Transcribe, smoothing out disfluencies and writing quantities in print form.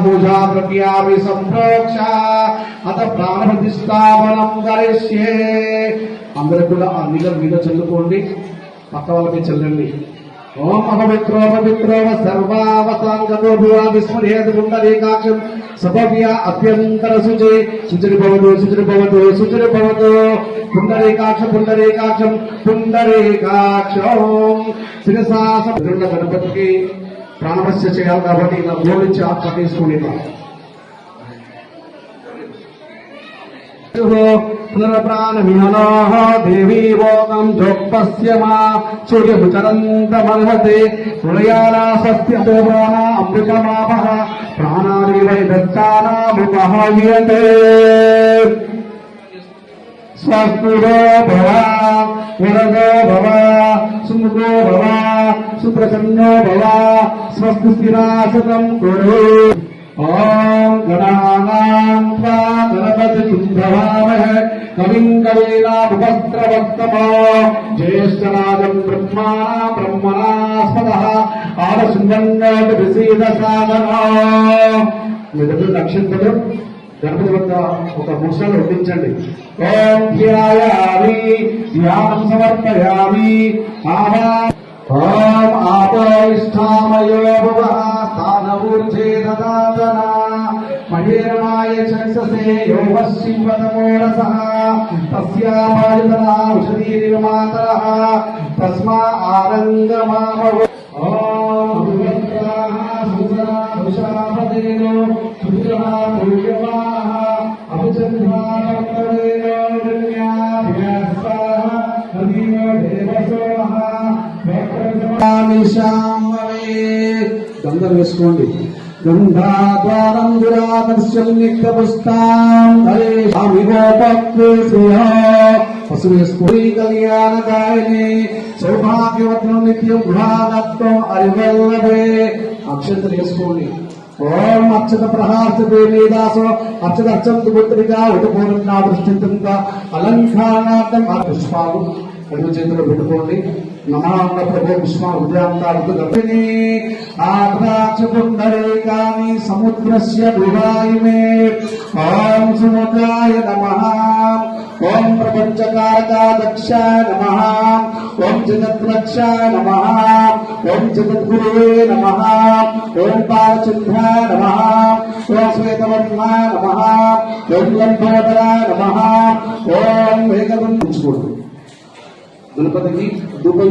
పూజా ద్రవ్యామి సంప్రోక్ష అత ప్రాణ ప్రతిష్టాపనం కరిష్యే. అందరూ కూడా ఆ నీళ్ళ మీద చల్లుకోండి, పక్క వాళ్ళకి చల్లండి. ఓం అపవిత్రో పవిత్రో సర్వావసాంగతో విస్మరేత్ పుండరీకాక్షం సభవ్య అభ్యంతర శుచి శుచిర్భవతు శుచిర్భవతు శుచిర్భవతు పుండరీకాక్షం పుండరీకాక్షం పుండరీకాక్షం. శిరసాస గణపతికి ప్రాణవశ్య చేయాలి కాబట్టి ఇలా గోలించి ఆత్మ తీసుకుని పునరప్రాణమిహనో దేవీ భోగం జోపస్యమా సూర్యముచరంతమర్హతే హృదయానా స్వస్త్యతోనా అమృతమాపః ప్రాణాది వై దత్తానాముపహ్యతే. స్వస్తిరో భవ వరదో భవ సుముఖో భవ సుప్రసన్నో భవ స్వస్తి స్థిరాసతం కురు. ఓం గణానాం త్వా గణపతిం భవామహే కవిం కవీనాముపస్రవస్తమో జ్యేష్ఠరాజం బ్రహ్మాణాం బ్రహ్మణాస్పదః ఆలశృణ్వన్నోతి విసీద సాధనో. మీ దగ్గర నక్షత్రం గణపతి వద్ద ఒక ముసలు వడ్డించండి. ఓం ధ్యాయామి ధ్యానం సమర్పయామి. ఓం ఆపోయిష్టామయో భువః స్థానమూర్ధే దదాతన మహేరణాయ చక్షసే యోగశివతమోరసః తస్యాపాయతనా ఔషధీరివ మాతరః తస్మా ఆనందమామవ. ఓం భగవత్రాః సుసరా దుషాపదేనో సుజః పూజ్యమాః అభిచంద్రాపరేణో ధన్యాభియాస్సాః హరిమో దేవసోః గంధం వేసుకోండి. గంధాద్వారం దురాదర్శం నిత్యపుస్తాం పశు వేసుకోండి. కళ్యాణకారిణి సౌభాగ్యవత్నం నిత్యం గృహాదత్వం అరివల్లభే. అక్షంతలు వేసుకోండి. ఓం అక్షత ప్రహార్చతే మేధాసో అక్షత అర్చంతు పుత్రికా ఉటపూర్ణ దృష్టింత అలంకారార్థం ఆ పుష్పాలు రెండు చేతులు పెట్టుకోండి. నమాన్న ప్రభు విశ్వ ఉదయాంతాలకు గర్భిణి ఆద్రాక్ష పుండరీకాని సముద్రస్య వివాయిమే. ఓం సుముఖాయ నమః. ఓం ప్రపంచకారకాదక్షాయ నమః. ఓం జగద్రక్షాయ నమః. ఓం జగద్గురువే నమః. ఓం పాలచంద్రాయ నమః. ఓం శ్వేతవర్ణాయ నమః. ఓం లంబోదరాయ నమః. ఓం వేగవంతించుకోండి. గణపతికి ధూపం